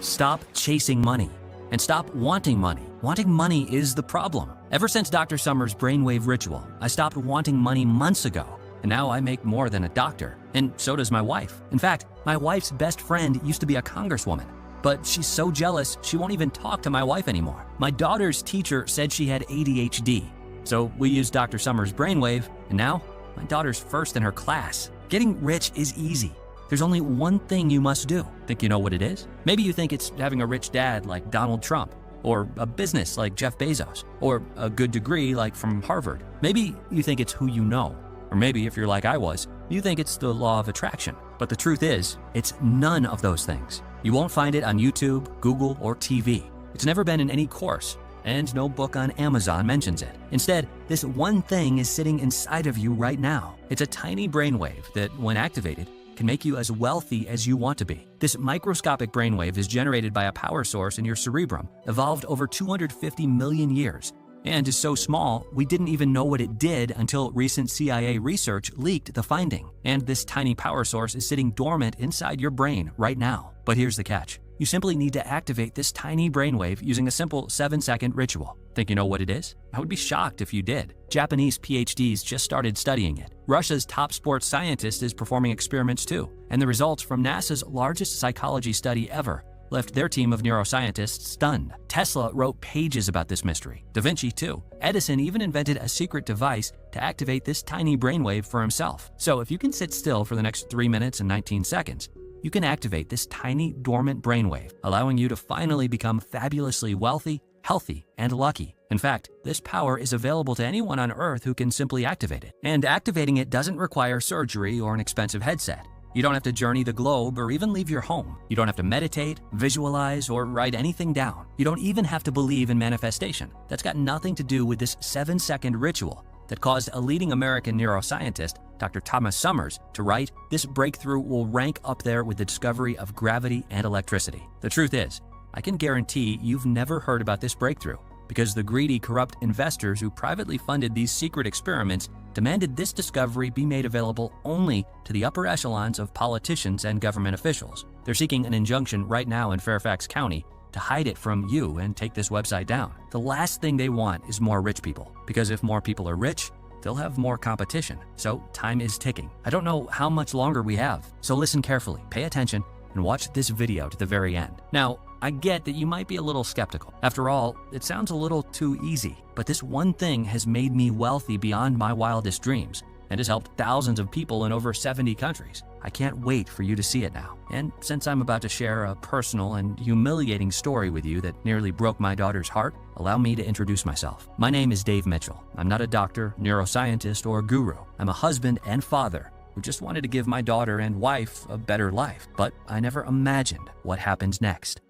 Stop chasing money and stop wanting money. Wanting money is the problem. Ever since Dr. Summers' brainwave ritual, I stopped wanting money months ago. And now I make more than a doctor, and so does my wife. In fact, my wife's best friend used to be a congresswoman. But she's so jealous, she won't even talk to my wife anymore. My daughter's teacher said she had ADHD. So we used Dr. Summers' brainwave, and now my daughter's first in her class. Getting rich is easy. There's only one thing you must do. Think you know what it is? Maybe you think it's having a rich dad like Donald Trump, or a business like Jeff Bezos, or a good degree like from Harvard. Maybe you think it's who you know. Or maybe, if you're like I was, you think it's the law of attraction. But the truth is, it's none of those things. You won't find it on YouTube, Google, or TV. It's never been in any course, and no book on Amazon mentions it. Instead, this one thing is sitting inside of you right now. It's a tiny brainwave that, when activated, can make you as wealthy as you want to be. This microscopic brainwave is generated by a power source in your cerebrum, evolved over 250 million years, and is so small, we didn't even know what it did until recent CIA research leaked the finding. And this tiny power source is sitting dormant inside your brain right now. But here's the catch. You simply need to activate this tiny brainwave using a simple 7-second ritual. Think you know what it is? I would be shocked if you did. Japanese PhDs just started studying it. Russia's top sports scientist is performing experiments too. And the results from NASA's largest psychology study ever left their team of neuroscientists stunned. Tesla wrote pages about this mystery. Da Vinci too. Edison even invented a secret device to activate this tiny brainwave for himself. So if you can sit still for the next 3 minutes and 19 seconds, you can activate this tiny dormant brainwave, allowing you to finally become fabulously wealthy, healthy, and lucky. In fact, this power is available to anyone on Earth who can simply activate it. And activating it doesn't require surgery or an expensive headset. You don't have to journey the globe or even leave your home. You don't have to meditate, visualize, or write anything down. You don't even have to believe in manifestation. That's got nothing to do with this 7-second ritual that caused a leading American neuroscientist, Dr. Thomas Summers, to write, "This breakthrough will rank up there with the discovery of gravity and electricity." The truth is, I can guarantee you've never heard about this breakthrough because the greedy, corrupt investors who privately funded these secret experiments demanded this discovery be made available only to the upper echelons of politicians and government officials. They're seeking an injunction right now in Fairfax County to hide it from you and take this website down. The last thing they want is more rich people, because if more people are rich, they'll have more competition. So time is ticking. I don't know how much longer we have, so listen carefully, pay attention, and watch this video to the very end. Now, I get that you might be a little skeptical. After all, it sounds a little too easy, but this one thing has made me wealthy beyond my wildest dreams and has helped thousands of people in over 70 countries. I can't wait for you to see it now. And since I'm about to share a personal and humiliating story with you that nearly broke my daughter's heart, allow me to introduce myself. My name is Dave Mitchell. I'm not a doctor, neuroscientist, or guru. I'm a husband and father who just wanted to give my daughter and wife a better life, but I never imagined what happens next.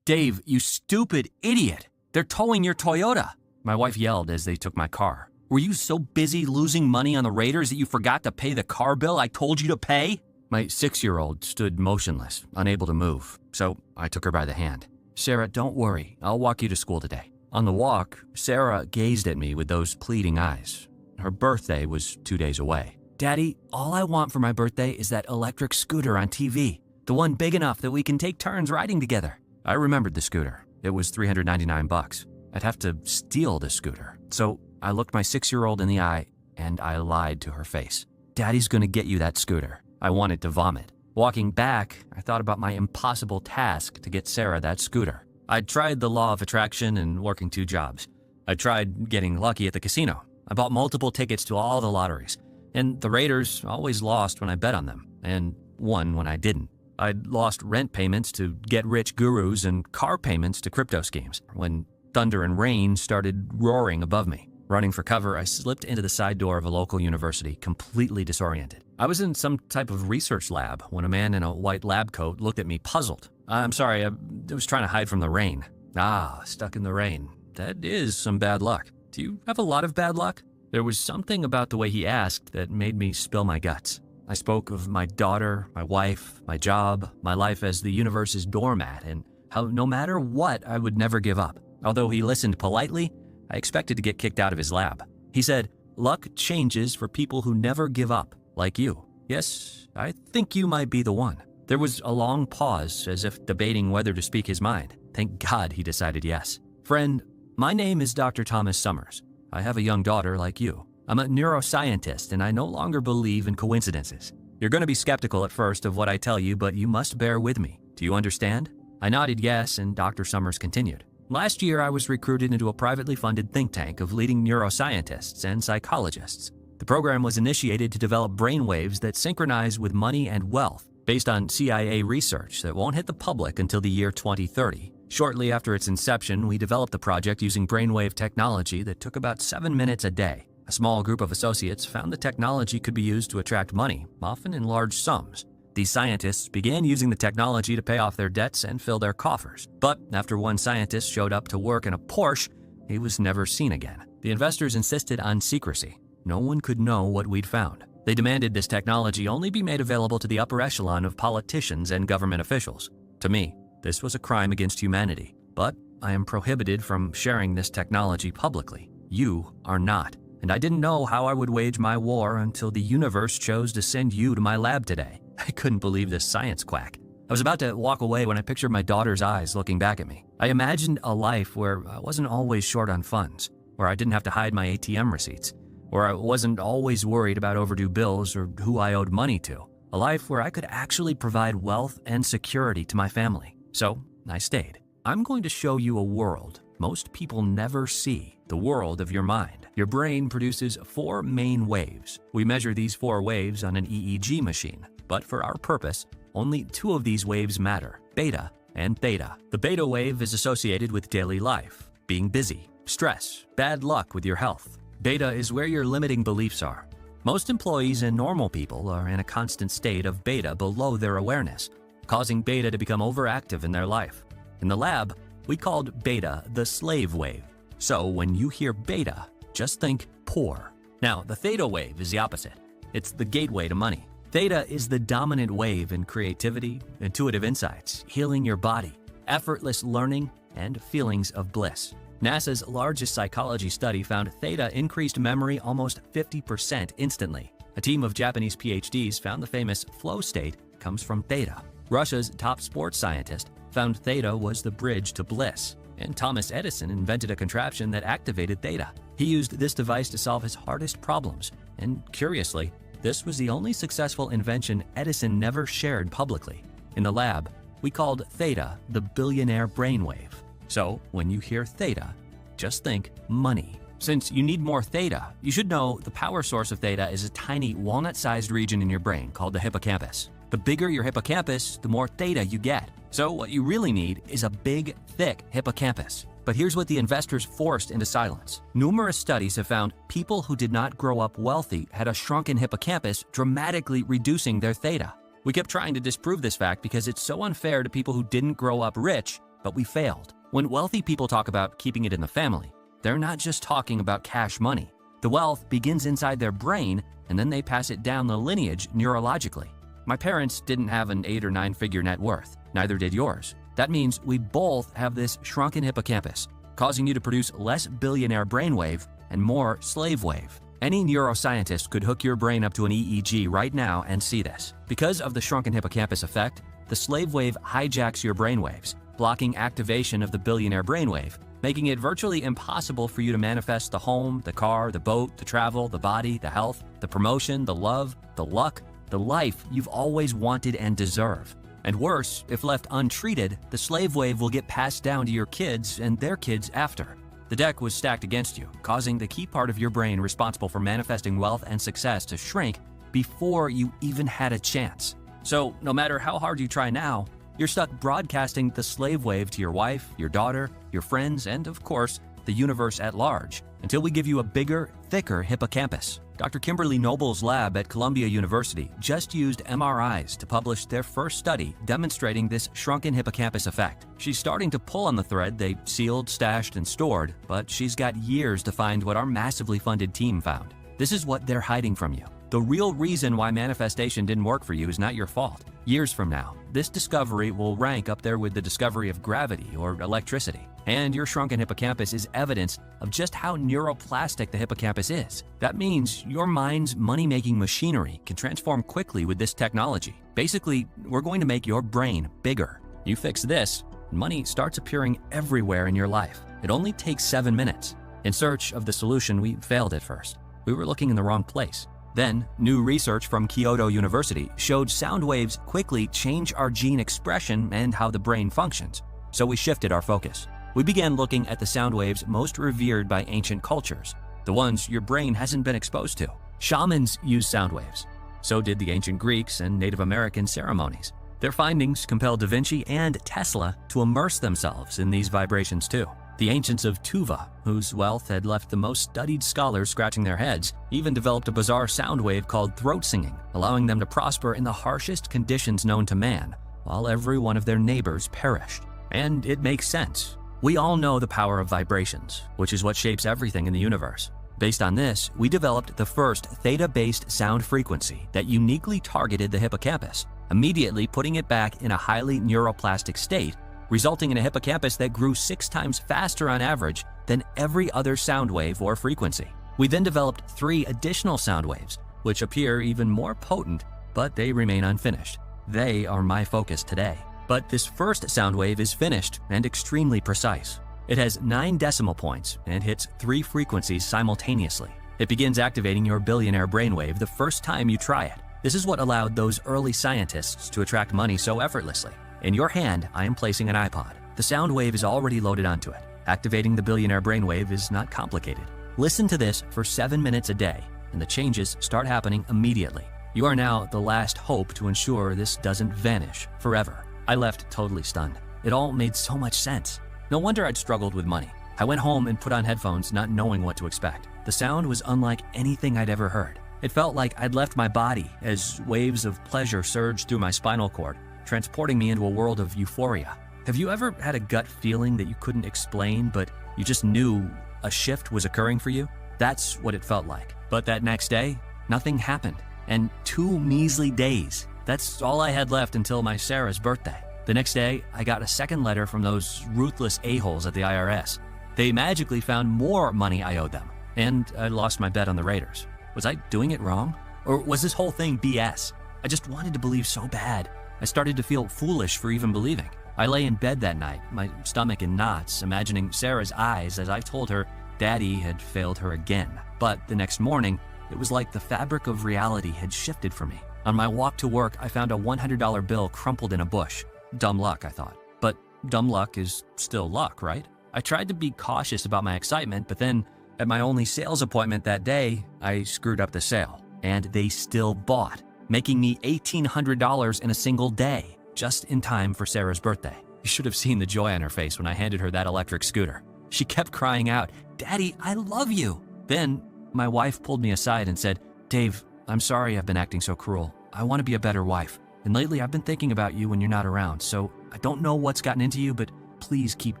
"Dave, you stupid idiot! They're towing your Toyota!" My wife yelled as they took my car. "Were you so busy losing money on the Raiders that you forgot to pay the car bill I told you to pay?" My 6-year-old stood motionless, unable to move, so I took her by the hand. "Sarah, don't worry. I'll walk you to school today." On the walk, Sarah gazed at me with those pleading eyes. Her birthday was 2 days away. "Daddy, all I want for my birthday is that electric scooter on TV, the one big enough that we can take turns riding together." I remembered the scooter. It was $399. I'd have to steal the scooter. So I looked my 6-year-old in the eye and I lied to her face. "Daddy's gonna get you that scooter." I wanted to vomit. Walking back, I thought about my impossible task to get Sarah that scooter. I'd tried the law of attraction and working 2 jobs. I tried getting lucky at the casino. I bought multiple tickets to all the lotteries. And the Raiders always lost when I bet on them, and won when I didn't. I'd lost rent payments to get-rich gurus and car payments to crypto schemes when thunder and rain started roaring above me. Running for cover, I slipped into the side door of a local university, completely disoriented. I was in some type of research lab when a man in a white lab coat looked at me puzzled. "I'm sorry, I was trying to hide from the rain." "Ah, stuck in the rain. That is some bad luck. Do you have a lot of bad luck?" There was something about the way he asked that made me spill my guts. I spoke of my daughter, my wife, my job, my life as the universe's doormat, and how no matter what, I would never give up. Although he listened politely, I expected to get kicked out of his lab. He said, "Luck changes for people who never give up, like you." Yes, I think you might be the one. There was a long pause, as if debating whether to speak his mind. Thank God he decided yes. "Friend, my name is Dr. Thomas Summers. I have a young daughter like you. I'm a neuroscientist, and I no longer believe in coincidences. You're going to be skeptical at first of what I tell you, but you must bear with me. Do you understand?" I nodded yes, and Dr. Summers continued. "Last year, I was recruited into a privately funded think tank of leading neuroscientists and psychologists. The program was initiated to develop brainwaves that synchronize with money and wealth, based on CIA research that won't hit the public until the year 2030. Shortly after its inception, we developed the project using brainwave technology that took about 7 minutes a day. A small group of associates found the technology could be used to attract money, often in large sums. These scientists began using the technology to pay off their debts and fill their coffers. But after one scientist showed up to work in a Porsche, he was never seen again. The investors insisted on secrecy. No one could know what we'd found. They demanded this technology only be made available to the upper echelon of politicians and government officials. To me, this was a crime against humanity. But I am prohibited from sharing this technology publicly. You are not. And I didn't know how I would wage my war until the universe chose to send you to my lab today. I couldn't believe this science quack. I was about to walk away when I pictured my daughter's eyes looking back at me. I imagined a life where I wasn't always short on funds, where I didn't have to hide my ATM receipts, where I wasn't always worried about overdue bills or who I owed money to. A life where I could actually provide wealth and security to my family. So I stayed. I'm going to show you a world most people never see, the world of your mind. Your brain produces 4 main waves. We measure these 4 waves on an EEG machine, but for our purpose, only 2 of these waves matter, beta and theta. The beta wave is associated with daily life, being busy, stress, bad luck with your health. Beta is where your limiting beliefs are. Most employees and normal people are in a constant state of beta below their awareness, causing beta to become overactive in their life. In the lab, we called beta the slave wave. So when you hear beta, just think poor. Now, the theta wave is the opposite. It's the gateway to money. Theta is the dominant wave in creativity, intuitive insights, healing your body, effortless learning, and feelings of bliss. NASA's largest psychology study found theta increased memory almost 50% instantly. A team of Japanese PhDs found the famous flow state comes from theta. Russia's top sports scientist found theta was the bridge to bliss. And Thomas Edison invented a contraption that activated theta. He used this device to solve his hardest problems. And curiously, this was the only successful invention Edison never shared publicly. In the lab, we called theta the billionaire brainwave. So when you hear theta, just think money. Since you need more theta, you should know the power source of theta is a tiny walnut-sized region in your brain called the hippocampus. The bigger your hippocampus, the more theta you get. So what you really need is a big, thick hippocampus. But here's what the investors forced into silence. Numerous studies have found people who did not grow up wealthy had a shrunken hippocampus, dramatically reducing their theta. We kept trying to disprove this fact because it's so unfair to people who didn't grow up rich, but we failed. When wealthy people talk about keeping it in the family, they're not just talking about cash money. The wealth begins inside their brain, and then they pass it down the lineage neurologically. My parents didn't have an 8 or 9 figure net worth, neither did yours. That means we both have this shrunken hippocampus, causing you to produce less billionaire brainwave and more slave wave. Any neuroscientist could hook your brain up to an EEG right now and see this. Because of the shrunken hippocampus effect, the slave wave hijacks your brainwaves, blocking activation of the billionaire brainwave, making it virtually impossible for you to manifest the home, the car, the boat, the travel, the body, the health, the promotion, the love, the luck, the life you've always wanted and deserve. And worse, if left untreated, the slave wave will get passed down to your kids and their kids after. The deck was stacked against you, causing the key part of your brain responsible for manifesting wealth and success to shrink before you even had a chance. So no matter how hard you try now, you're stuck broadcasting the slave wave to your wife, your daughter, your friends, and of course, the universe at large, until we give you a bigger, thicker hippocampus. Dr. Kimberly Noble's lab at Columbia University just used MRIs to publish their first study demonstrating this shrunken hippocampus effect. She's starting to pull on the thread they sealed, stashed, and stored, but she's got years to find what our massively funded team found. This is what they're hiding from you. The real reason why manifestation didn't work for you is not your fault. Years from now, this discovery will rank up there with the discovery of gravity or electricity. And your shrunken hippocampus is evidence of just how neuroplastic the hippocampus is. That means your mind's money-making machinery can transform quickly with this technology. Basically, we're going to make your brain bigger. You fix this, money starts appearing everywhere in your life. It only takes 7 minutes. In search of the solution, we failed at first. We were looking in the wrong place. Then, new research from Kyoto University showed sound waves quickly change our gene expression and how the brain functions. So we shifted our focus. We began looking at the sound waves most revered by ancient cultures, the ones your brain hasn't been exposed to. Shamans use sound waves. So did the ancient Greeks and Native American ceremonies. Their findings compelled Da Vinci and Tesla to immerse themselves in these vibrations too. The ancients of Tuva, whose wealth had left the most studied scholars scratching their heads, even developed a bizarre sound wave called throat singing, allowing them to prosper in the harshest conditions known to man, while every one of their neighbors perished. And it makes sense. We all know the power of vibrations, which is what shapes everything in the universe. Based on this, we developed the first theta-based sound frequency that uniquely targeted the hippocampus, immediately putting it back in a highly neuroplastic state, resulting in a hippocampus that grew 6 times faster on average than every other sound wave or frequency. We then developed 3 additional sound waves, which appear even more potent, but they remain unfinished. They are my focus today. But this first sound wave is finished and extremely precise. It has 9 decimal points and hits 3 frequencies simultaneously. It begins activating your billionaire brainwave the first time you try it. This is what allowed those early scientists to attract money so effortlessly. In your hand, I am placing an iPod. The sound wave is already loaded onto it. Activating the billionaire brainwave is not complicated. Listen to this for 7 minutes a day, and the changes start happening immediately. You are now the last hope to ensure this doesn't vanish forever. I left totally stunned. It all made so much sense. No wonder I'd struggled with money. I went home and put on headphones, not knowing what to expect. The sound was unlike anything I'd ever heard. It felt like I'd left my body as waves of pleasure surged through my spinal cord, transporting me into a world of euphoria. Have you ever had a gut feeling that you couldn't explain, but you just knew a shift was occurring for you? That's what it felt like. But that next day, nothing happened. And 2 measly days. That's all I had left until my Sarah's birthday. The next day, I got a second letter from those ruthless a-holes at the IRS. They magically found more money I owed them, and I lost my bet on the Raiders. Was I doing it wrong? Or was this whole thing BS? I just wanted to believe so bad. I started to feel foolish for even believing. I lay in bed that night, my stomach in knots, imagining Sarah's eyes as I told her Daddy had failed her again. But the next morning, it was like the fabric of reality had shifted for me. On my walk to work, I found a $100 bill crumpled in a bush. Dumb luck, I thought. But dumb luck is still luck, right? I tried to be cautious about my excitement, but then at my only sales appointment that day, I screwed up the sale, and they still bought, making me $1,800 in a single day, just in time for Sarah's birthday. You should have seen the joy on her face when I handed her that electric scooter. She kept crying out, "Daddy, I love you." Then my wife pulled me aside and said, "Dave, I'm sorry I've been acting so cruel. I want to be a better wife. And lately I've been thinking about you when you're not around, so I don't know what's gotten into you, but please keep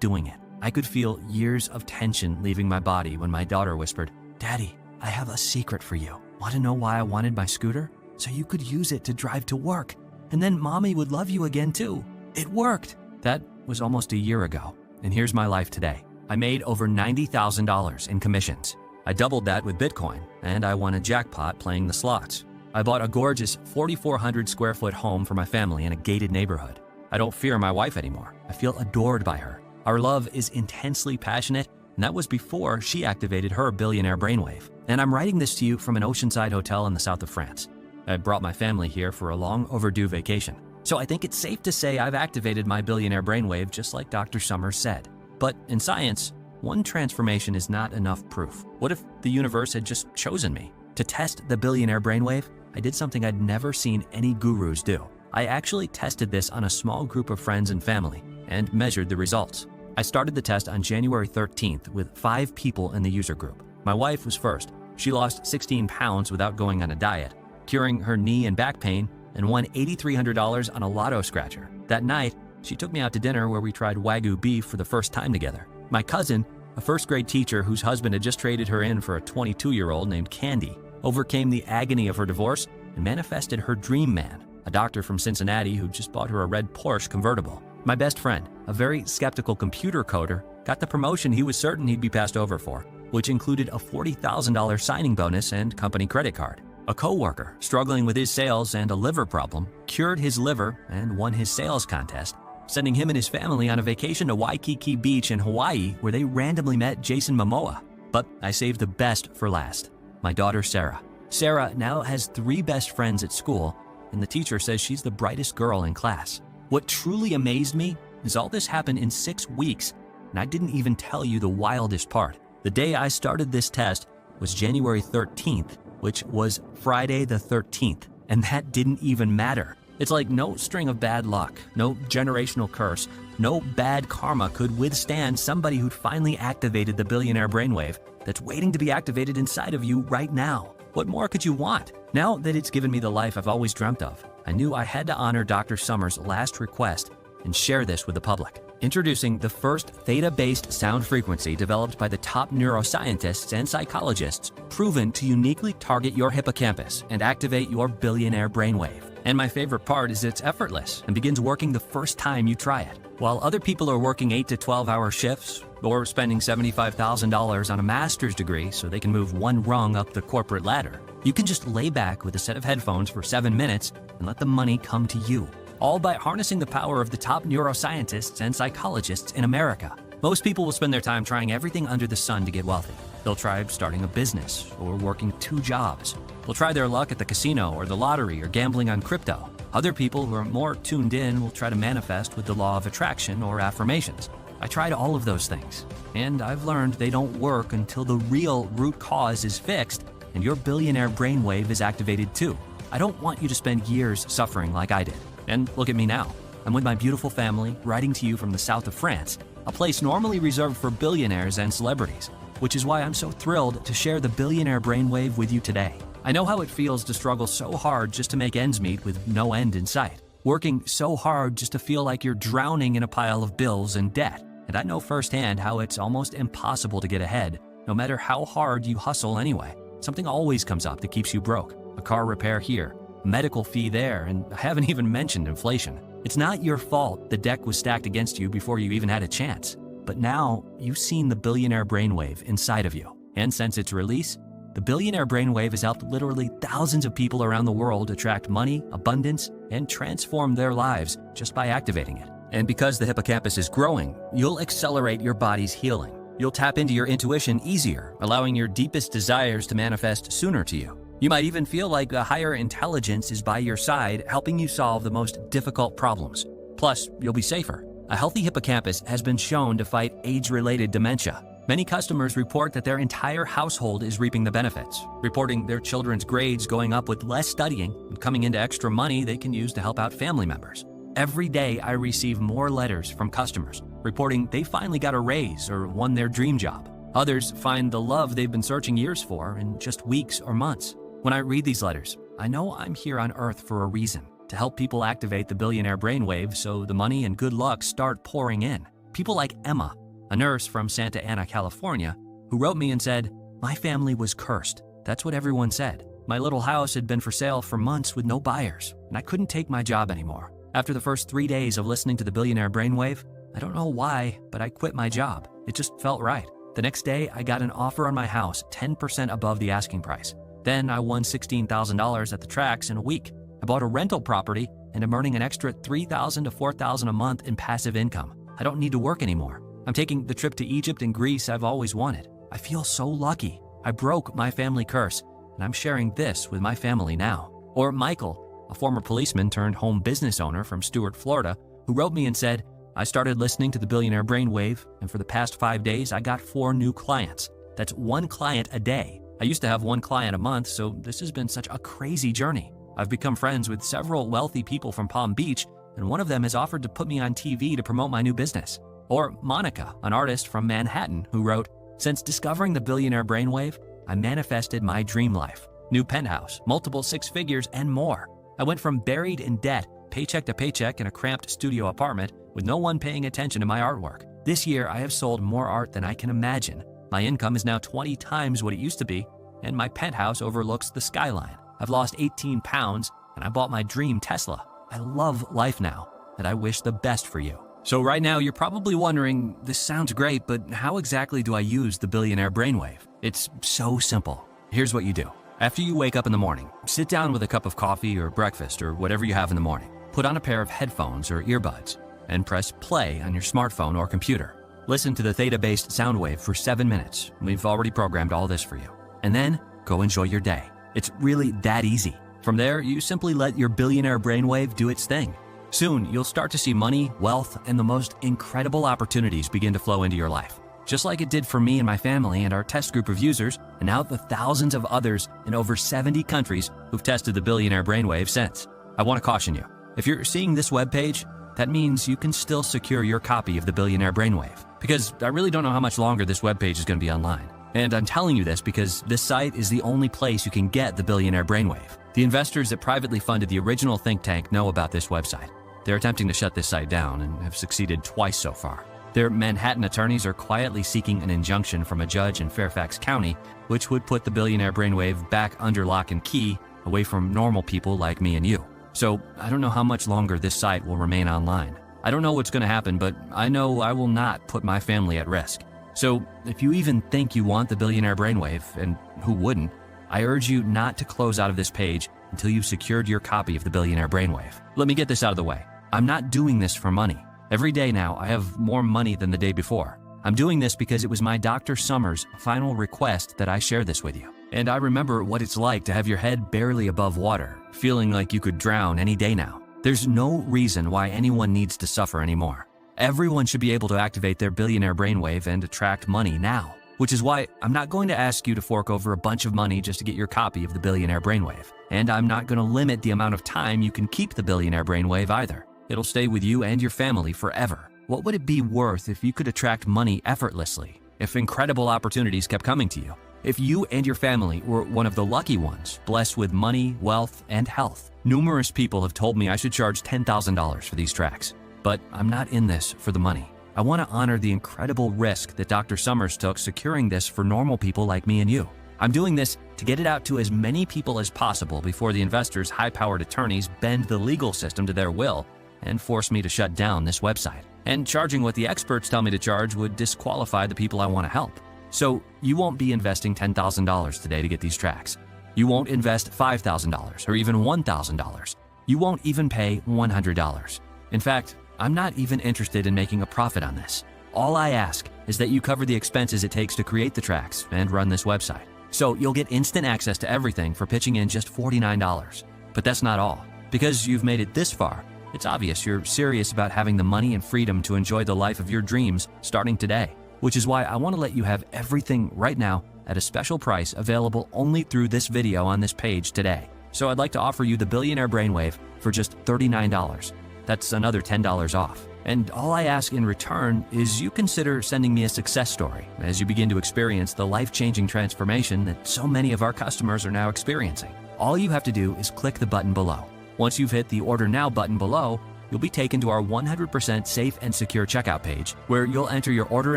doing it." I could feel years of tension leaving my body when my daughter whispered, "Daddy, I have a secret for you. Want to know why I wanted my scooter? So you could use it to drive to work. And then Mommy would love you again too." It worked. That was almost a year ago, and here's my life today. I made over $90,000 in commissions. I doubled that with Bitcoin, and I won a jackpot playing the slots. I bought a gorgeous 4,400 square foot home for my family in a gated neighborhood. I don't fear my wife anymore. I feel adored by her. Our love is intensely passionate, and that was before she activated her billionaire brainwave. And I'm writing this to you from an oceanside hotel in the south of France. I brought my family here for a long overdue vacation. So I think it's safe to say I've activated my billionaire brainwave just like Dr. Summers said. But in science, one transformation is not enough proof. What if the universe had just chosen me? To test the billionaire brainwave, I did something I'd never seen any gurus do. I actually tested this on a small group of friends and family and measured the results. I started the test on January 13th with 5 people in the user group. My wife was first. She lost 16 pounds without going on a diet, curing her knee and back pain, and won $8,300 on a lotto scratcher. That night, she took me out to dinner where we tried Wagyu beef for the first time together. My cousin, a first-grade teacher whose husband had just traded her in for a 22-year-old named Candy, overcame the agony of her divorce and manifested her dream man. a doctor from Cincinnati who just bought her a red Porsche convertible. My best friend, a very skeptical computer coder, got the promotion he was certain he'd be passed over for, which included a $40,000 signing bonus and company credit card. A coworker, struggling with his sales and a liver problem, cured his liver and won his sales contest, sending him and his family on a vacation to Waikiki Beach in Hawaii, where they randomly met Jason Momoa. But I saved the best for last, my daughter Sarah. Sarah now has 3 best friends at school, and the teacher says she's the brightest girl in class. What truly amazed me is all this happened in 6 weeks, and I didn't even tell you the wildest part. The day I started this test was January 13th, which was Friday the 13th, and that didn't even matter. It's like no string of bad luck, no generational curse, no bad karma could withstand somebody who'd finally activated the billionaire brainwave that's waiting to be activated inside of you right now. What more could you want? Now that it's given me the life I've always dreamt of, I knew I had to honor Dr. Summers' last request and share this with the public. Introducing the first theta-based sound frequency developed by the top neuroscientists and psychologists, proven to uniquely target your hippocampus and activate your billionaire brainwave. And my favorite part is it's effortless and begins working the first time you try it. While other people are working 8 to 12-hour shifts or spending $75,000 on a master's degree so they can move one rung up the corporate ladder, you can just lay back with a set of headphones for 7 minutes and let the money come to you, all by harnessing the power of the top neuroscientists and psychologists in America. Most people will spend their time trying everything under the sun to get wealthy. They'll try starting a business or working 2 jobs. They'll try their luck at the casino or the lottery or gambling on crypto. Other people who are more tuned in will try to manifest with the law of attraction or affirmations. I tried all of those things, and I've learned they don't work until the real root cause is fixed and your billionaire brainwave is activated too. I don't want you to spend years suffering like I did. And look at me now. I'm with my beautiful family, writing to you from the south of France, a place normally reserved for billionaires and celebrities, which is why I'm so thrilled to share the billionaire brainwave with you today. I know how it feels to struggle so hard just to make ends meet with no end in sight, working so hard just to feel like you're drowning in a pile of bills and debt. And I know firsthand how it's almost impossible to get ahead, no matter how hard you hustle anyway. Something always comes up that keeps you broke. A car repair here, a medical fee there, and I haven't even mentioned inflation. It's not your fault the deck was stacked against you before you even had a chance. But now you've seen the billionaire brainwave inside of you. And since its release, the billionaire brainwave has helped literally thousands of people around the world attract money, abundance, and transform their lives just by activating it. And because the hippocampus is growing, you'll accelerate your body's healing. You'll tap into your intuition easier, allowing your deepest desires to manifest sooner to you. You might even feel like a higher intelligence is by your side, helping you solve the most difficult problems. Plus, you'll be safer. A healthy hippocampus has been shown to fight age-related dementia. Many customers report that their entire household is reaping the benefits, reporting their children's grades going up with less studying and coming into extra money they can use to help out family members. Every day I receive more letters from customers reporting they finally got a raise or won their dream job. Others find the love they've been searching years for in just weeks or months. When I read these letters, I know I'm here on Earth for a reason, to help people activate the billionaire brainwave so the money and good luck start pouring in. People like Emma, a nurse from Santa Ana, California, who wrote me and said, "My family was cursed. That's what everyone said. My little house had been for sale for months with no buyers, and I couldn't take my job anymore. After the first 3 days of listening to the billionaire brainwave, I don't know why, but I quit my job. It just felt right. The next day, I got an offer on my house 10% above the asking price. Then I won $16,000 at the tracks in a week. I bought a rental property and I'm earning an extra $3,000 to $4,000 a month in passive income. I don't need to work anymore. I'm taking the trip to Egypt and Greece I've always wanted. I feel so lucky. I broke my family curse, and I'm sharing this with my family now." Or Michael, a former policeman turned home business owner from Stuart, Florida, who wrote me and said, "I started listening to the billionaire brainwave, and for the past 5 days, I got 4 new clients. That's 1 client a day. I used to have 1 client a month, so this has been such a crazy journey. I've become friends with several wealthy people from Palm Beach, and one of them has offered to put me on TV to promote my new business." Or Monica, an artist from Manhattan, who wrote, "Since discovering the billionaire brainwave, I manifested my dream life. New penthouse, multiple 6 figures, and more. I went from buried in debt, paycheck to paycheck in a cramped studio apartment with no one paying attention to my artwork. This year, I have sold more art than I can imagine. My income is now 20 times what it used to be, and my penthouse overlooks the skyline. I've lost 18 pounds, and and I bought my dream Tesla. I love life now, and I wish the best for you. So right now, you're probably wondering, this sounds great, but how exactly do I use the Billionaire Brainwave? It's so simple. Here's what you do. After you wake up in the morning, sit down with a cup of coffee or breakfast or whatever you have in the morning. Put on a pair of headphones or earbuds and press play on your smartphone or computer. Listen to the theta-based sound wave for 7 minutes. We've already programmed all this for you. And then go enjoy your day. It's really that easy. From there, you simply let your Billionaire Brainwave do its thing. Soon, you'll start to see money, wealth, and the most incredible opportunities begin to flow into your life. Just like it did for me and my family and our test group of users, and now the thousands of others in over 70 countries who've tested the Billionaire Brainwave since. I want to caution you. If you're seeing this webpage, that means you can still secure your copy of the Billionaire Brainwave, because I really don't know how much longer this webpage is going to be online. And I'm telling you this because this site is the only place you can get the Billionaire Brainwave. The investors that privately funded the original think tank know about this website. They're attempting to shut this site down and have succeeded twice so far. Their Manhattan attorneys are quietly seeking an injunction from a judge in Fairfax County, which would put the Billionaire Brainwave back under lock and key, away from normal people like me and you. So I don't know how much longer this site will remain online. I don't know what's going to happen, but I know I will not put my family at risk. So if you even think you want the Billionaire Brainwave, and who wouldn't, I urge you not to close out of this page until you've secured your copy of the Billionaire Brainwave. Let me get this out of the way. I'm not doing this for money. Every day now, I have more money than the day before. I'm doing this because it was my Dr. Summers' final request that I share this with you. And I remember what it's like to have your head barely above water, feeling like you could drown any day now. There's no reason why anyone needs to suffer anymore. Everyone should be able to activate their Billionaire Brainwave and attract money now, which is why I'm not going to ask you to fork over a bunch of money just to get your copy of the Billionaire Brainwave. And I'm not going to limit the amount of time you can keep the Billionaire Brainwave either. It'll stay with you and your family forever. What would it be worth if you could attract money effortlessly? If incredible opportunities kept coming to you? If you and your family were one of the lucky ones, blessed with money, wealth, and health? Numerous people have told me I should charge $10,000 for these tracks. But I'm not in this for the money. I want to honor the incredible risk that Dr. Summers took securing this for normal people like me and you. I'm doing this to get it out to as many people as possible before the investors' high-powered attorneys bend the legal system to their will and force me to shut down this website. And charging what the experts tell me to charge would disqualify the people I want to help. So you won't be investing $10,000 today to get these tracks. You won't invest $5,000 or even $1,000. You won't even pay $100. In fact, I'm not even interested in making a profit on this. All I ask is that you cover the expenses it takes to create the tracks and run this website. So you'll get instant access to everything for pitching in just $49. But that's not all. Because you've made it this far, it's obvious you're serious about having the money and freedom to enjoy the life of your dreams starting today, which is why I want to let you have everything right now at a special price available only through this video on this page today. So I'd like to offer you the Billionaire Brainwave for just $39. That's another $10 off. And all I ask in return is you consider sending me a success story as you begin to experience the life-changing transformation that so many of our customers are now experiencing. All you have to do is click the button below. Once you've hit the Order Now button below, you'll be taken to our 100% safe and secure checkout page where you'll enter your order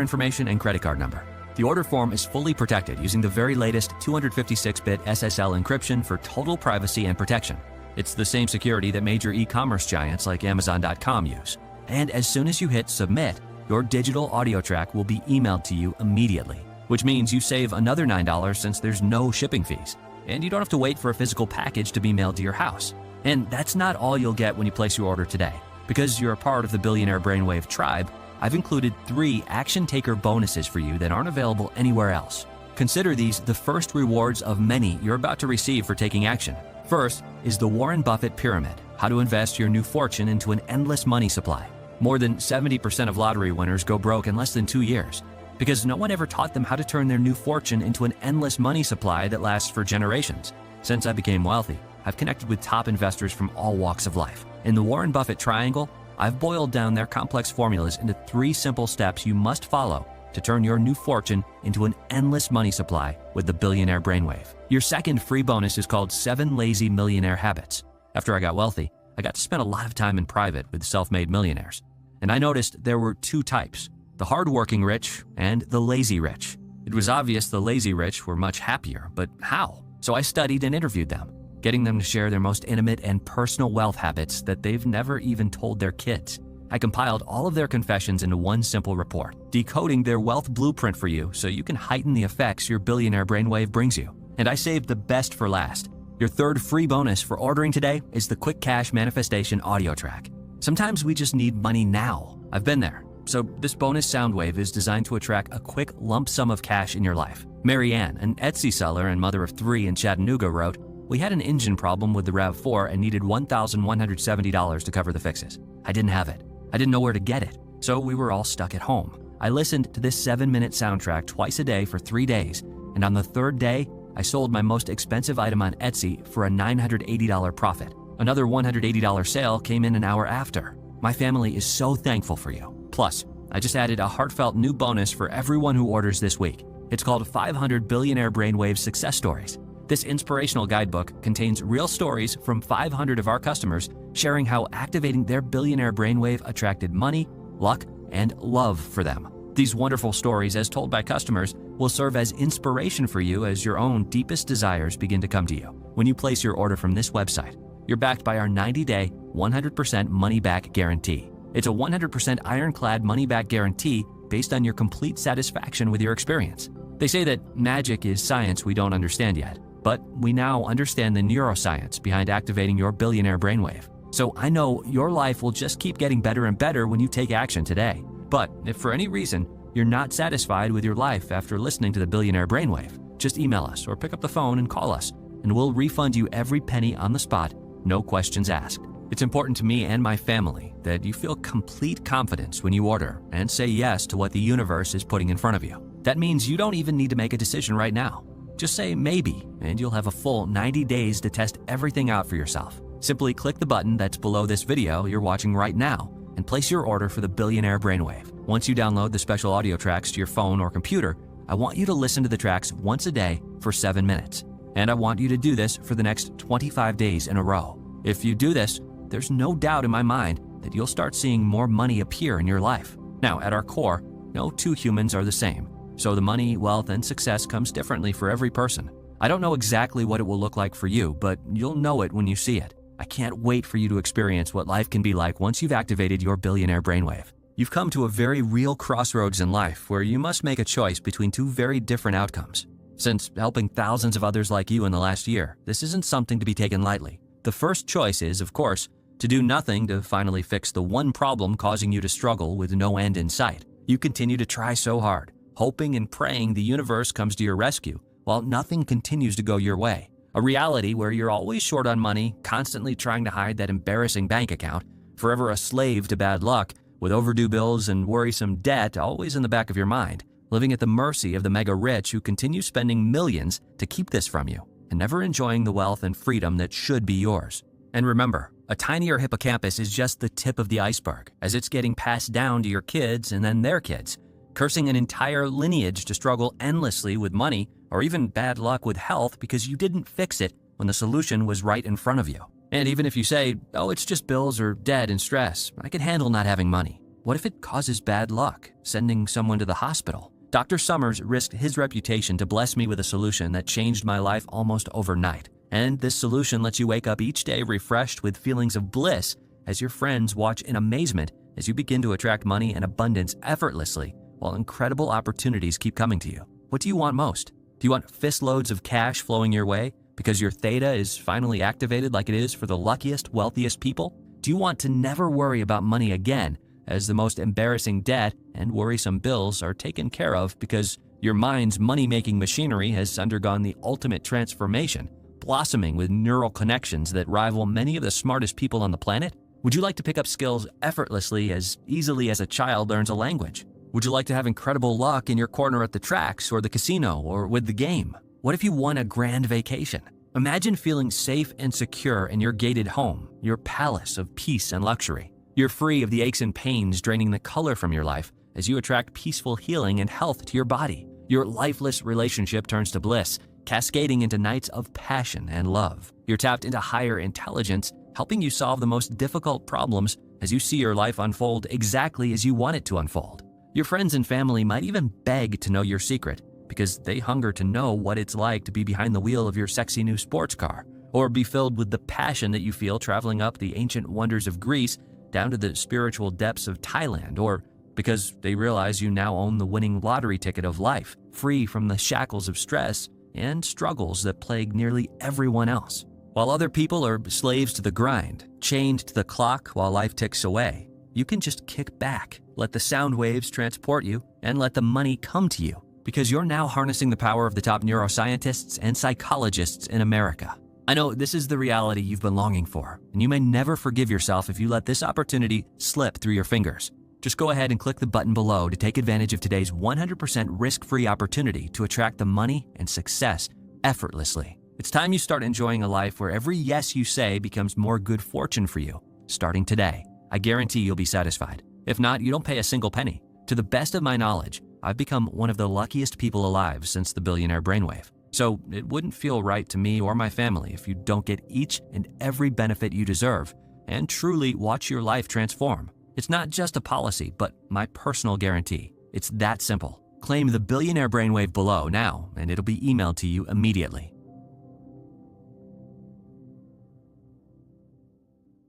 information and credit card number. The order form is fully protected using the very latest 256-bit SSL encryption for total privacy and protection. It's the same security that major e-commerce giants like Amazon.com use. And as soon as you hit Submit, your digital audio track will be emailed to you immediately, which means you save another $9 since there's no shipping fees. And you don't have to wait for a physical package to be mailed to your house. And that's not all you'll get when you place your order today. Because you're a part of the Billionaire Brainwave tribe, I've included 3 action taker bonuses for you that aren't available anywhere else. Consider these the first rewards of many you're about to receive for taking action. First is the Warren Buffett Pyramid, how to invest your new fortune into an endless money supply. More than 70% of lottery winners go broke in less than 2 years because no one ever taught them how to turn their new fortune into an endless money supply that lasts for generations. Since I became wealthy, I've connected with top investors from all walks of life. In the Warren Buffett Triangle, I've boiled down their complex formulas into 3 simple steps you must follow to turn your new fortune into an endless money supply with the Billionaire Brainwave. Your second free bonus is called 7 Lazy Millionaire Habits. After I got wealthy, I got to spend a lot of time in private with self-made millionaires. And I noticed there were 2 types, the hardworking rich and the lazy rich. It was obvious the lazy rich were much happier, but how? So I studied and interviewed them. getting them to share their most intimate and personal wealth habits that they've never even told their kids. I compiled all of their confessions into one simple report, decoding their wealth blueprint for you so you can heighten the effects your billionaire brainwave brings you. And I saved the best for last. Your third free bonus for ordering today is the Quick Cash Manifestation audio track. Sometimes we just need money now. I've been there. So this bonus sound wave is designed to attract a quick lump sum of cash in your life. Mary Ann, an Etsy seller and mother of 3 in Chattanooga, wrote, "We had an engine problem with the RAV4 and needed $1,170 to cover the fixes. I didn't have it. I didn't know where to get it. So we were all stuck at home. I listened to this 7-minute soundtrack twice a day for 3 days, and on the third day, I sold my most expensive item on Etsy for a $980 profit. Another $180 sale came in an hour after. My family is so thankful for you. Plus, I just added a heartfelt new bonus for everyone who orders this week. It's called 500 Billionaire Brainwave Success Stories. This inspirational guidebook contains real stories from 500 of our customers sharing how activating their billionaire brainwave attracted money, luck, and love for them. These wonderful stories, as told by customers, will serve as inspiration for you as your own deepest desires begin to come to you. When you place your order from this website, you're backed by our 90-day, 100% money-back guarantee. It's a 100% ironclad money-back guarantee based on your complete satisfaction with your experience. They say that magic is science we don't understand yet, but we now understand the neuroscience behind activating your billionaire brainwave. So I know your life will just keep getting better and better when you take action today. But if for any reason you're not satisfied with your life after listening to the Billionaire Brainwave, just email us or pick up the phone and call us, and we'll refund you every penny on the spot, no questions asked. It's important to me and my family that you feel complete confidence when you order and say yes to what the universe is putting in front of you. That means you don't even need to make a decision right now. Just say maybe, and you'll have a full 90 days to test everything out for yourself. Simply click the button that's below this video you're watching right now and place your order for the Billionaire Brainwave. Once you download the special audio tracks to your phone or computer, I want you to listen to the tracks once a day for 7 minutes. And I want you to do this for the next 25 days in a row. If you do this, there's no doubt in my mind that you'll start seeing more money appear in your life. Now, at our core, no two humans are the same. So the money, wealth, and success comes differently for every person. I don't know exactly what it will look like for you, but you'll know it when you see it. I can't wait for you to experience what life can be like once you've activated your billionaire brainwave. You've come to a very real crossroads in life where you must make a choice between two very different outcomes. Since helping thousands of others like you in the last year, this isn't something to be taken lightly. The first choice is, of course, to do nothing to finally fix the one problem causing you to struggle with no end in sight. You continue to try so hard, hoping and praying the universe comes to your rescue, while nothing continues to go your way. A reality where you're always short on money, constantly trying to hide that embarrassing bank account, forever a slave to bad luck, with overdue bills and worrisome debt always in the back of your mind, living at the mercy of the mega rich who continue spending millions to keep this from you, and never enjoying the wealth and freedom that should be yours. And remember, a tinier hippocampus is just the tip of the iceberg, as it's getting passed down to your kids and then their kids, cursing an entire lineage to struggle endlessly with money or even bad luck with health because you didn't fix it when the solution was right in front of you. And even if you say, oh, it's just bills or debt and stress, I can handle not having money. What if it causes bad luck, sending someone to the hospital? Dr. Summers risked his reputation to bless me with a solution that changed my life almost overnight. And this solution lets you wake up each day refreshed with feelings of bliss as your friends watch in amazement as you begin to attract money and abundance effortlessly while incredible opportunities keep coming to you. What do you want most? Do you want fistloads of cash flowing your way because your theta is finally activated like it is for the luckiest, wealthiest people? Do you want to never worry about money again as the most embarrassing debt and worrisome bills are taken care of because your mind's money-making machinery has undergone the ultimate transformation, blossoming with neural connections that rival many of the smartest people on the planet? Would you like to pick up skills effortlessly as easily as a child learns a language? Would you like to have incredible luck in your corner at the tracks or the casino or with the game? What if you won a grand vacation? Imagine feeling safe and secure in your gated home, your palace of peace and luxury. You're free of the aches and pains draining the color from your life as you attract peaceful healing and health to your body. Your lifeless relationship turns to bliss, cascading into nights of passion and love. You're tapped into higher intelligence, helping you solve the most difficult problems as you see your life unfold exactly as you want it to unfold. Your friends and family might even beg to know your secret because they hunger to know what it's like to be behind the wheel of your sexy new sports car or be filled with the passion that you feel traveling up the ancient wonders of Greece down to the spiritual depths of Thailand, or because they realize you now own the winning lottery ticket of life, free from the shackles of stress and struggles that plague nearly everyone else. While other people are slaves to the grind, chained to the clock while life ticks away, you can just kick back, let the sound waves transport you, and let the money come to you, because you're now harnessing the power of the top neuroscientists and psychologists in America. I know this is the reality you've been longing for, and you may never forgive yourself if you let this opportunity slip through your fingers. Just go ahead and click the button below to take advantage of today's 100% risk-free opportunity to attract the money and success effortlessly. It's time you start enjoying a life where every yes you say becomes more good fortune for you, starting today. I guarantee you'll be satisfied. If not, you don't pay a single penny. To the best of my knowledge, I've become one of the luckiest people alive since the Billionaire Brainwave. So it wouldn't feel right to me or my family if you don't get each and every benefit you deserve and truly watch your life transform. It's not just a policy, but my personal guarantee. It's that simple. Claim the Billionaire Brainwave below now, and it'll be emailed to you immediately.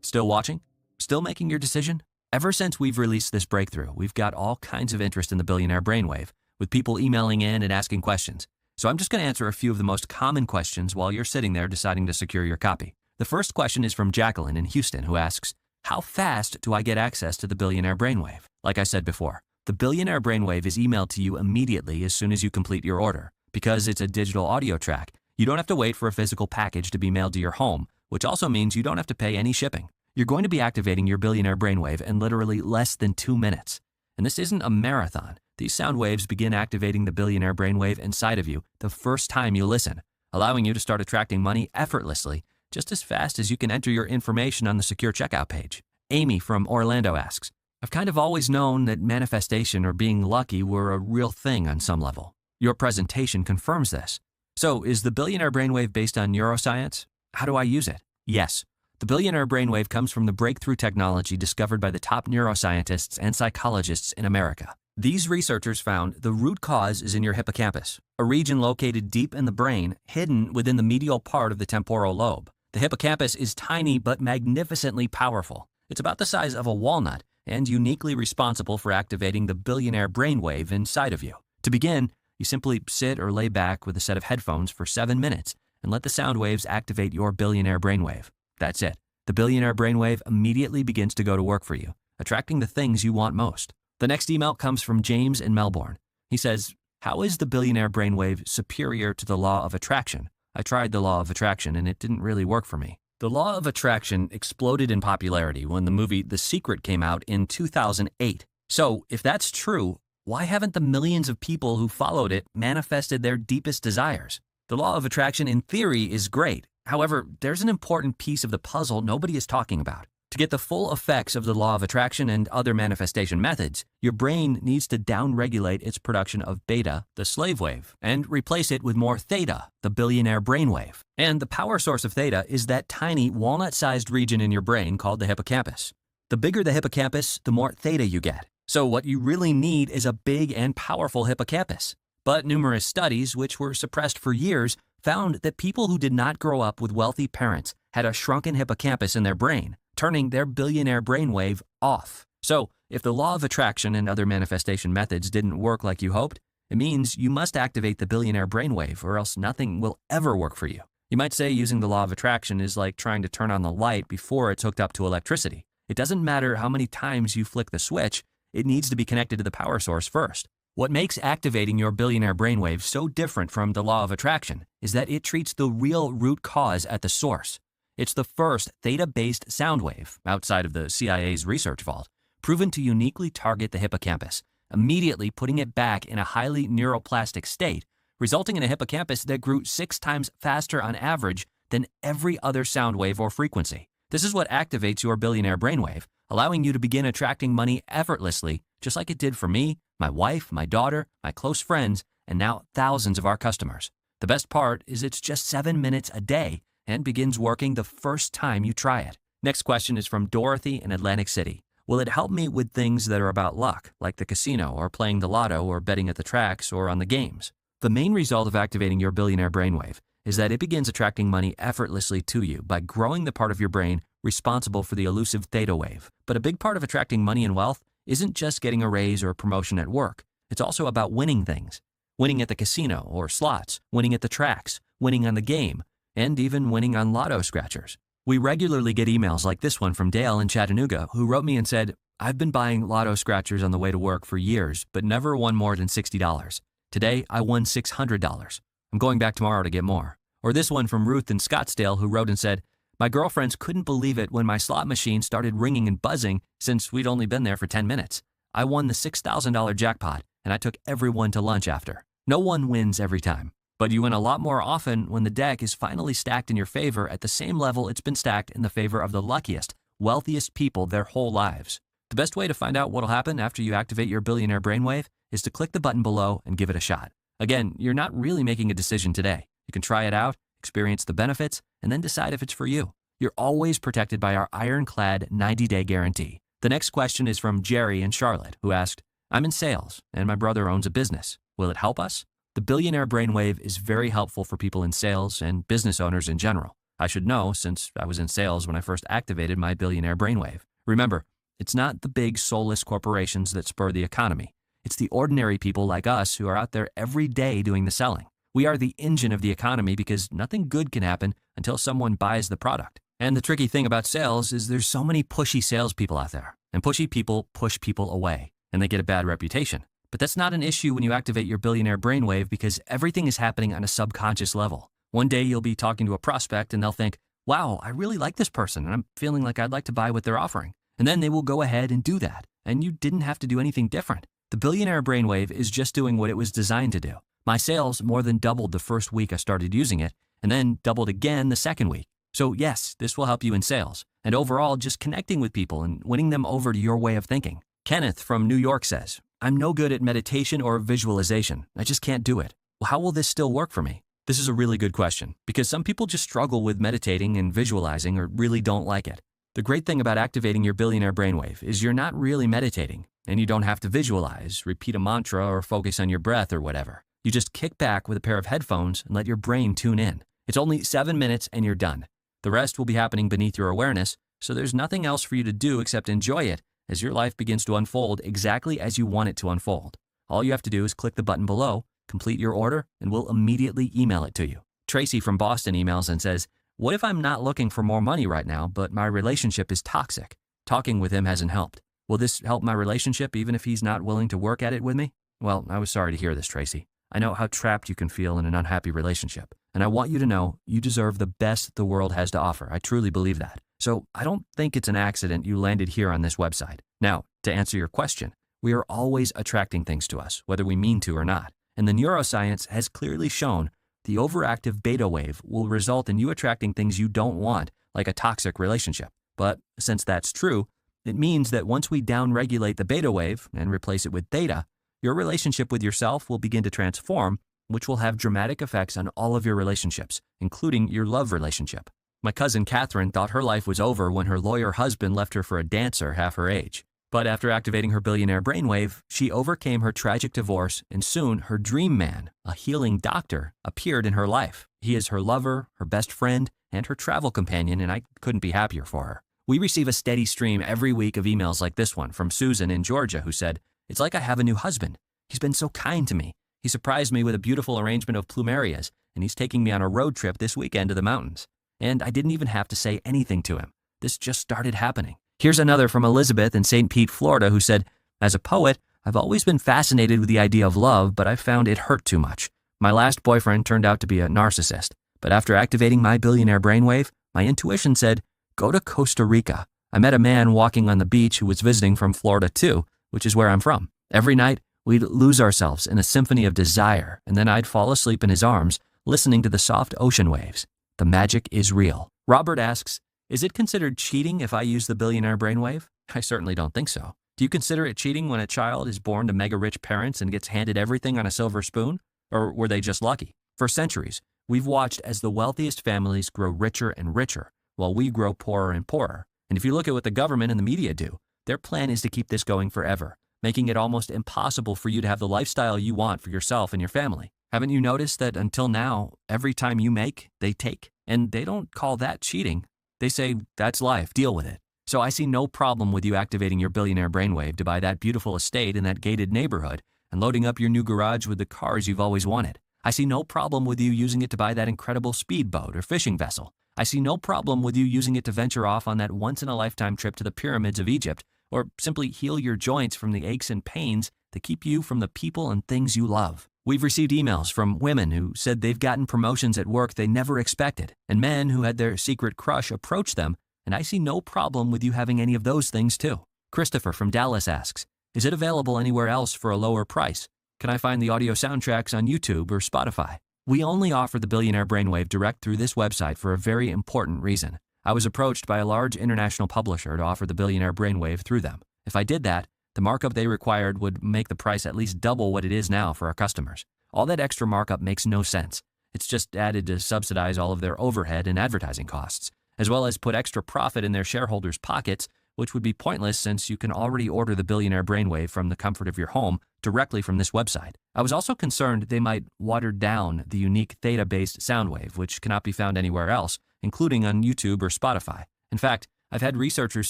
Still watching? Still making your decision? Ever since we've released this breakthrough, we've got all kinds of interest in the Billionaire Brainwave, with people emailing in and asking questions. So I'm just going to answer a few of the most common questions while you're sitting there deciding to secure your copy. The first question is from Jacqueline in Houston, who asks, how fast do I get access to the Billionaire Brainwave? Like I said before, the Billionaire Brainwave is emailed to you immediately as soon as you complete your order. Because it's a digital audio track, you don't have to wait for a physical package to be mailed to your home, which also means you don't have to pay any shipping. You're going to be activating your Billionaire Brainwave in literally less than 2 minutes. And this isn't a marathon. These sound waves begin activating the Billionaire Brainwave inside of you the first time you listen, allowing you to start attracting money effortlessly, just as fast as you can enter your information on the secure checkout page. Amy from Orlando asks, I've kind of always known that manifestation or being lucky were a real thing on some level. Your presentation confirms this. So is the Billionaire Brainwave based on neuroscience? How do I use it? Yes. The Billionaire Brainwave comes from the breakthrough technology discovered by the top neuroscientists and psychologists in America. These researchers found the root cause is in your hippocampus, a region located deep in the brain, hidden within the medial part of the temporal lobe. The hippocampus is tiny but magnificently powerful. It's about the size of a walnut and uniquely responsible for activating the Billionaire Brainwave inside of you. To begin, you simply sit or lay back with a set of headphones for 7 minutes and let the sound waves activate your Billionaire Brainwave. That's it. The Billionaire Brainwave immediately begins to go to work for you, attracting the things you want most. The next email comes from James in Melbourne. He says, how is the Billionaire Brainwave superior to the law of attraction? I tried the law of attraction and it didn't really work for me. The law of attraction exploded in popularity when the movie The Secret came out in 2008. So if that's true, why haven't the millions of people who followed it manifested their deepest desires? The law of attraction in theory is great. However, there's an important piece of the puzzle nobody is talking about. To get the full effects of the law of attraction and other manifestation methods, your brain needs to downregulate its production of beta, the slave wave, and replace it with more theta, the Billionaire Brainwave. And the power source of theta is that tiny walnut-sized region in your brain called the hippocampus. The bigger the hippocampus, the more theta you get. So what you really need is a big and powerful hippocampus. But numerous studies, which were suppressed for years, found that people who did not grow up with wealthy parents had a shrunken hippocampus in their brain, turning their Billionaire Brainwave off. So, if the law of attraction and other manifestation methods didn't work like you hoped, it means you must activate the Billionaire Brainwave or else nothing will ever work for you. You might say using the law of attraction is like trying to turn on the light before it's hooked up to electricity. It doesn't matter how many times you flick the switch, it needs to be connected to the power source first. What makes activating your Billionaire Brainwave so different from the law of attraction is that it treats the real root cause at the source. It's the first theta-based sound wave, outside of the CIA's research vault, proven to uniquely target the hippocampus, immediately putting it back in a highly neuroplastic state, resulting in a hippocampus that grew 6 times faster on average than every other sound wave or frequency. This is what activates your Billionaire Brainwave, allowing you to begin attracting money effortlessly, just like it did for me, my wife, my daughter, my close friends, and now thousands of our customers. The best part is it's just 7 minutes a day and begins working the first time you try it. Next question is from Dorothy in Atlantic City. Will it help me with things that are about luck, like the casino or playing the lotto or betting at the tracks or on the games? The main result of activating your Billionaire Brainwave is that it begins attracting money effortlessly to you by growing the part of your brain responsible for the elusive theta wave. But a big part of attracting money and wealth isn't just getting a raise or a promotion at work. It's also about winning things. Winning at the casino or slots, winning at the tracks, winning on the game, and even winning on lotto scratchers. We regularly get emails like this one from Dale in Chattanooga, who wrote me and said, "I've been buying lotto scratchers on the way to work for years, but never won more than $60. Today, I won $600. I'm going back tomorrow to get more." Or this one from Ruth in Scottsdale, who wrote and said, "My girlfriends couldn't believe it when my slot machine started ringing and buzzing since we'd only been there for 10 minutes. I won the $6,000 jackpot, and I took everyone to lunch after." No one wins every time, but you win a lot more often when the deck is finally stacked in your favor at the same level it's been stacked in the favor of the luckiest, wealthiest people their whole lives. The best way to find out what'll happen after you activate your billionaire brainwave is to click the button below and give it a shot. Again, you're not really making a decision today. You can try it out, experience the benefits, and then decide if it's for you. You're always protected by our ironclad 90-day guarantee. The next question is from Jerry in Charlotte, who asked, "I'm in sales, and my brother owns a business. Will it help us?" The billionaire brainwave is very helpful for people in sales and business owners in general. I should know since I was in sales when I first activated my billionaire brainwave. Remember, it's not the big soulless corporations that spur the economy. It's the ordinary people like us who are out there every day doing the selling. We are the engine of the economy because nothing good can happen until someone buys the product. And the tricky thing about sales is there's so many pushy salespeople out there, and pushy people push people away, and they get a bad reputation. But that's not an issue when you activate your billionaire brainwave because everything is happening on a subconscious level. One day you'll be talking to a prospect and they'll think, "Wow, I really like this person and I'm feeling like I'd like to buy what they're offering." And then they will go ahead and do that. And you didn't have to do anything different. The billionaire brainwave is just doing what it was designed to do. My sales more than doubled the first week I started using it and then doubled again the second week. So yes, this will help you in sales and overall just connecting with people and winning them over to your way of thinking. Kenneth from New York says, "I'm no good at meditation or visualization. I just can't do it. Well, how will this still work for me?" This is a really good question because some people just struggle with meditating and visualizing or really don't like it. The great thing about activating your billionaire brainwave is you're not really meditating and you don't have to visualize, repeat a mantra, or focus on your breath or whatever. You just kick back with a pair of headphones and let your brain tune in. It's only 7 minutes and you're done. The rest will be happening beneath your awareness, so there's nothing else for you to do except enjoy it as your life begins to unfold exactly as you want it to unfold. All you have to do is click the button below, complete your order, and we'll immediately email it to you. Tracy from Boston emails and says, "What if I'm not looking for more money right now, but my relationship is toxic? Talking with him hasn't helped. Will this help my relationship even if he's not willing to work at it with me?" Well, I was sorry to hear this, Tracy. I know how trapped you can feel in an unhappy relationship, and I want you to know you deserve the best the world has to offer. I truly believe that. So I don't think it's an accident you landed here on this website. Now, to answer your question, we are always attracting things to us, whether we mean to or not. And the neuroscience has clearly shown the overactive beta wave will result in you attracting things you don't want, like a toxic relationship. But since that's true, it means that once we downregulate the beta wave and replace it with theta, your relationship with yourself will begin to transform, which will have dramatic effects on all of your relationships, including your love relationship. My cousin Catherine thought her life was over when her lawyer husband left her for a dancer half her age. But after activating her billionaire brainwave, she overcame her tragic divorce, and soon her dream man, a healing doctor, appeared in her life. He is her lover, her best friend, and her travel companion, and I couldn't be happier for her. We receive a steady stream every week of emails like this one from Susan in Georgia, who said, "It's like I have a new husband. He's been so kind to me. He surprised me with a beautiful arrangement of plumerias, and he's taking me on a road trip this weekend to the mountains. And I didn't even have to say anything to him. This just started happening." Here's another from Elizabeth in St. Pete, Florida, who said, "As a poet, I've always been fascinated with the idea of love, but I found it hurt too much. My last boyfriend turned out to be a narcissist, but after activating my billionaire brainwave, my intuition said, go to Costa Rica. I met a man walking on the beach who was visiting from Florida too, which is where I'm from. Every night, we'd lose ourselves in a symphony of desire, and then I'd fall asleep in his arms, listening to the soft ocean waves. The magic is real." Robert asks, "Is it considered cheating if I use the billionaire brainwave?" I certainly don't think so. Do you consider it cheating when a child is born to mega-rich parents and gets handed everything on a silver spoon? Or were they just lucky? For centuries, we've watched as the wealthiest families grow richer and richer, while we grow poorer and poorer. And if you look at what the government and the media do, their plan is to keep this going forever, making it almost impossible for you to have the lifestyle you want for yourself and your family. Haven't you noticed that until now, every time you make, they take? And they don't call that cheating. They say, that's life, deal with it. So I see no problem with you activating your billionaire brainwave to buy that beautiful estate in that gated neighborhood and loading up your new garage with the cars you've always wanted. I see no problem with you using it to buy that incredible speedboat or fishing vessel. I see no problem with you using it to venture off on that once-in-a-lifetime trip to the pyramids of Egypt, or simply heal your joints from the aches and pains that keep you from the people and things you love. We've received emails from women who said they've gotten promotions at work they never expected, and men who had their secret crush approach them, and I see no problem with you having any of those things too. Christopher from Dallas asks, is it available anywhere else for a lower price? Can I find the audio soundtracks on YouTube or Spotify? We only offer the Billionaire Brainwave direct through this website for a very important reason. I was approached by a large international publisher to offer the Billionaire Brainwave through them. If I did that, the markup they required would make the price at least double what it is now for our customers. All that extra markup makes no sense. It's just added to subsidize all of their overhead and advertising costs, as well as put extra profit in their shareholders' pockets, which would be pointless since you can already order the Billionaire Brainwave from the comfort of your home directly from this website. I was also concerned they might water down the unique theta-based soundwave, which cannot be found anywhere else, including on YouTube or Spotify. In fact, I've had researchers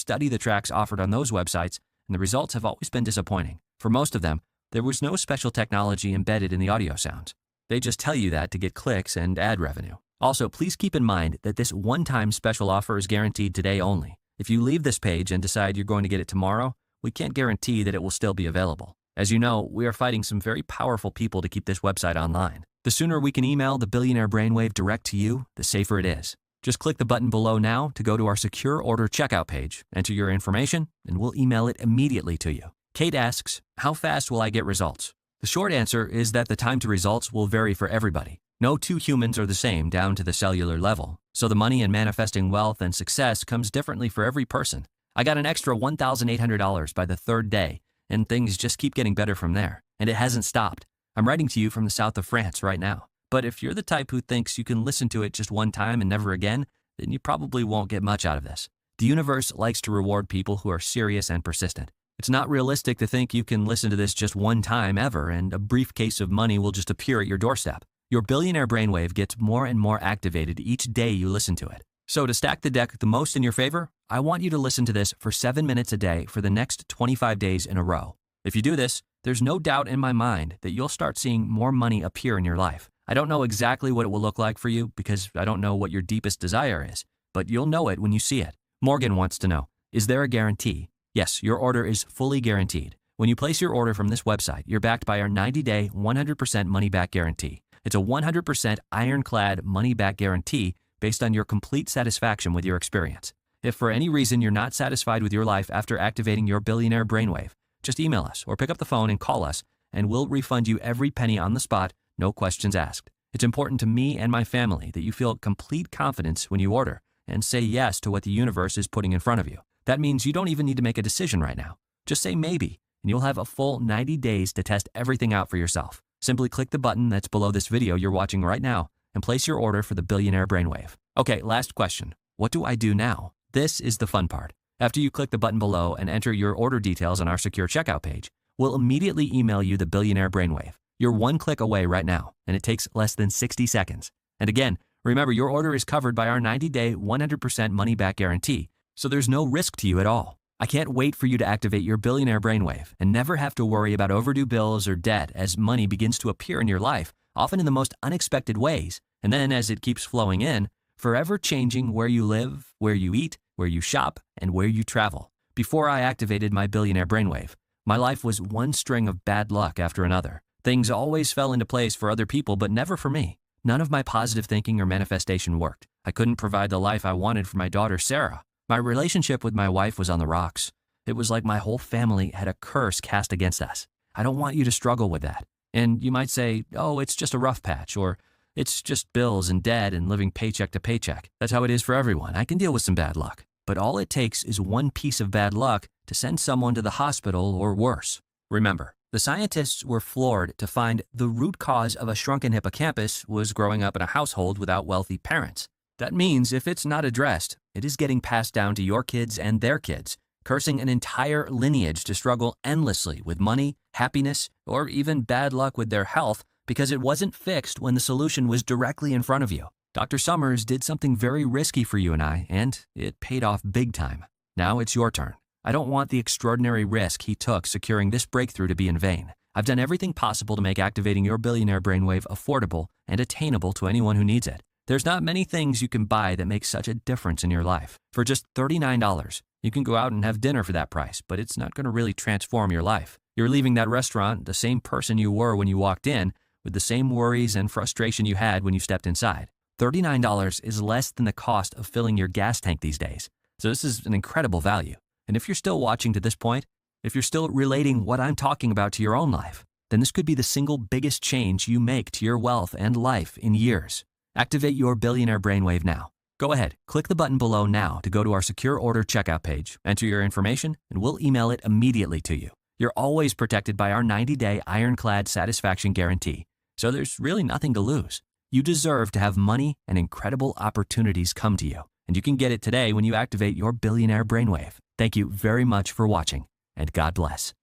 study the tracks offered on those websites, and the results have always been disappointing. For most of them, there was no special technology embedded in the audio sounds. They just tell you that to get clicks and ad revenue. Also, please keep in mind that this one-time special offer is guaranteed today only. If you leave this page and decide you're going to get it tomorrow, we can't guarantee that it will still be available. As you know, we are fighting some very powerful people to keep this website online. The sooner we can email the Billionaire Brainwave direct to you, the safer it is. Just click the button below now to go to our secure order checkout page, enter your information, and we'll email it immediately to you. Kate asks, how fast will I get results? The short answer is that the time to results will vary for everybody. No two humans are the same down to the cellular level, so the money in manifesting wealth and success comes differently for every person. I got an extra $1,800 by the third day, and things just keep getting better from there, and it hasn't stopped. I'm writing to you from the south of France right now. But if you're the type who thinks you can listen to it just one time and never again, then you probably won't get much out of this. The universe likes to reward people who are serious and persistent. It's not realistic to think you can listen to this just one time ever and a briefcase of money will just appear at your doorstep. Your Billionaire Brainwave gets more and more activated each day you listen to it. So to stack the deck the most in your favor, I want you to listen to this for 7 minutes a day for the next 25 days in a row. If you do this, there's no doubt in my mind that you'll start seeing more money appear in your life. I don't know exactly what it will look like for you because I don't know what your deepest desire is, but you'll know it when you see it. Morgan wants to know, is there a guarantee? Yes, your order is fully guaranteed. When you place your order from this website, you're backed by our 90-day, 100% money-back guarantee. It's a 100% ironclad money-back guarantee based on your complete satisfaction with your experience. If for any reason you're not satisfied with your life after activating your Billionaire Brainwave, just email us or pick up the phone and call us, and we'll refund you every penny on the spot, no questions asked. It's important to me and my family that you feel complete confidence when you order and say yes to what the universe is putting in front of you. That means you don't even need to make a decision right now. Just say maybe, and you'll have a full 90 days to test everything out for yourself. Simply click the button that's below this video you're watching right now and place your order for the Billionaire Brainwave. Okay, last question. What do I do now? This is the fun part. After you click the button below and enter your order details on our secure checkout page, we'll immediately email you the Billionaire Brainwave. You're one click away right now, and it takes less than 60 seconds. And again, remember your order is covered by our 90-day, 100% money-back guarantee, so there's no risk to you at all. I can't wait for you to activate your Billionaire Brainwave and never have to worry about overdue bills or debt as money begins to appear in your life, often in the most unexpected ways, and then as it keeps flowing in, forever changing where you live, where you eat, where you shop, and where you travel. Before I activated my Billionaire Brainwave, my life was one string of bad luck after another. Things always fell into place for other people, but never for me. None of my positive thinking or manifestation worked. I couldn't provide the life I wanted for my daughter, Sarah. My relationship with my wife was on the rocks. It was like my whole family had a curse cast against us. I don't want you to struggle with that. And you might say, oh, it's just a rough patch, or it's just bills and debt and living paycheck to paycheck. That's how it is for everyone. I can deal with some bad luck. But all it takes is one piece of bad luck to send someone to the hospital or worse. Remember, the scientists were floored to find the root cause of a shrunken hippocampus was growing up in a household without wealthy parents. That means if it's not addressed, it is getting passed down to your kids and their kids, cursing an entire lineage to struggle endlessly with money, happiness, or even bad luck with their health because it wasn't fixed when the solution was directly in front of you. Dr. Summers did something very risky for you and I, and it paid off big time. Now it's your turn. I don't want the extraordinary risk he took securing this breakthrough to be in vain. I've done everything possible to make activating your billionaire brainwave affordable and attainable to anyone who needs it. There's not many things you can buy that make such a difference in your life. For just $39, you can go out and have dinner for that price, but it's not going to really transform your life. You're leaving that restaurant the same person you were when you walked in, with the same worries and frustration you had when you stepped inside. $39 is less than the cost of filling your gas tank these days. So this is an incredible value. And if you're still watching to this point, if you're still relating what I'm talking about to your own life, then this could be the single biggest change you make to your wealth and life in years. Activate your billionaire brainwave now. Go ahead, click the button below now to go to our secure order checkout page, enter your information, and we'll email it immediately to you. You're always protected by our 90-day ironclad satisfaction guarantee, so there's really nothing to lose. You deserve to have money and incredible opportunities come to you, and you can get it today when you activate your billionaire brainwave. Thank you very much for watching, and God bless.